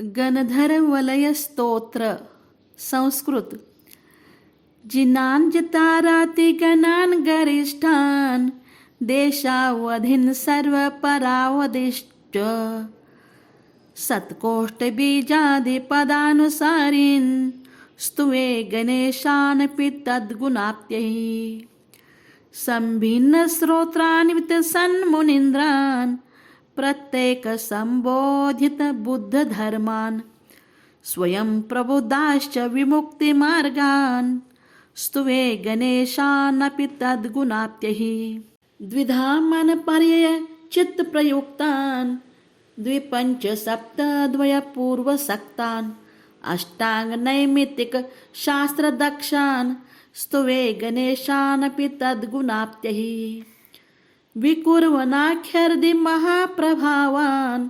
गणधरवलय स्तोत्र संस्कृत. जिनांजताराति गणान गरिष्ठान देशावधीन सर्व परावदिष्ट सत्कोष्ठ बीजादि पदानुसारीन स्तुवे गणेशानपि तद्गुणाप्यै संभिन्न श्रोत्रान् वितसन् मुनीन्द्रान् प्रत्येक संबोधित बुद्ध धर्मान् स्वयं प्रबुद्धाश्च विमुक्ति मार्गान् स्तुवे गणेशानपि तद्गुणाप्यै द्विधा मन पर्यय चित्त प्रयुक्तान् द्विपंच सप्त द्वय पूर्व सक्तान् अष्टांग नैमित्तिक शास्त्र दक्षान् स्तुवे गणेशानपि तद्गुणाप्यै विकुर्वनाख्यर्दि महाप्रभावान्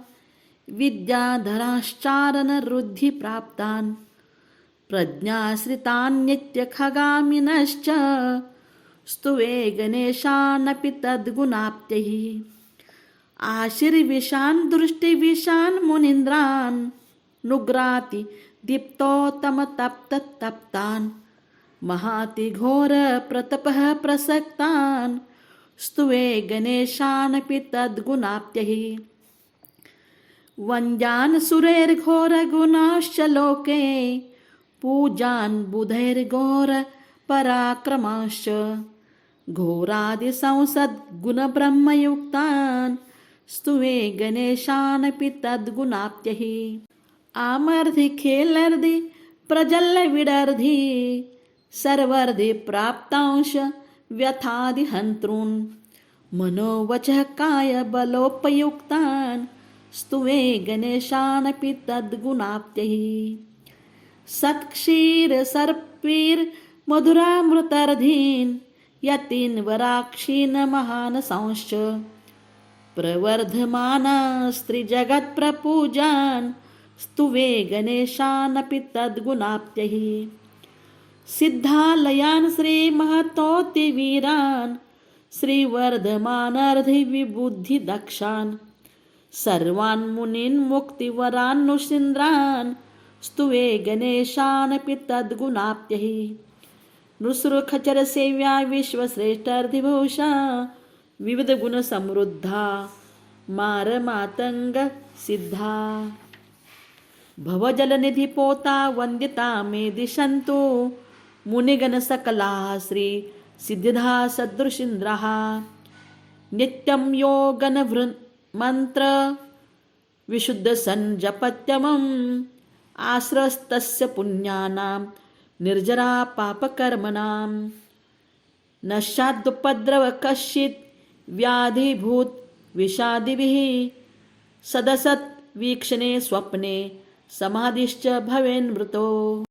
विद्याधराश्चारण रुद्धि प्राप्तान् प्रज्ञाश्रितान् नित्य खगामिनश्च स्तुवे गणेशानपि तद्गुणाप्यै आशीर्विशान् दृष्टिविशान् मुनीन्द्रान् नुग्राति दीप्तोत्तम तप्त तप्तान् महाति घोर प्रतपः प्रसक्तान् स्तुवे गणेशानपि तद्गुणाप्यै वन्द्यान् सुरैर्घोर गुणाश्च लोके पूजान् बुधैर्घोर पराक्रमाश्च घोरादि संसद्गुण ब्रह्मयुक्तान् स्तुवे गणेशानपि तद्गुणाप्यै आमर्धि खेलर्धि प्रजल्य विडर्धि सर्वर्धि प्राप्तांश व्यथादि हन्तॄन् मनोवचः काय बलोपयुक्तान् स्तुवे गणेशानपि तद्गुणाप्यै सत्क्षीर सर्पीर मधुरामृतर्धीन् यतीन् वराक्षीन् महान् सांश्च प्रवर्धमाना स्त्रीजगत्प्रपूजान् स्तुवे गणेशानपि तद्गुणाप्यै सिद्धालयान् श्रीमहतोऽतिवीरान् श्रीवर्धमानर्धि विबुद्धि दक्षान् सर्वान् मुनीन् मुक्तिवरान्नुसीन्द्रान् स्तुवे गणेशानपि तद्गुणाप्यै नृसृखचर सेव्या विश्वश्रेष्ठार्धिभूषा विविध गुण समृद्धा मारमातंग सिद्धा भवजलनिधि पोता वंदिता मे दिशन्तु मुनिगण सकला श्री सिद्धिधा सदृशीन्द्राः नित्यं यो गणमन्त्र विशुद्ध सञ्जपत्यमम् आश्रस्तस्य पुण्यानां निर्जरा पापकर्मणां नश्यादुपद्रव कश्चित् व्याधिभूत विषादिभिः सदसत् वीक्षणे स्वप्ने समाधिश्च भवेन्मृतो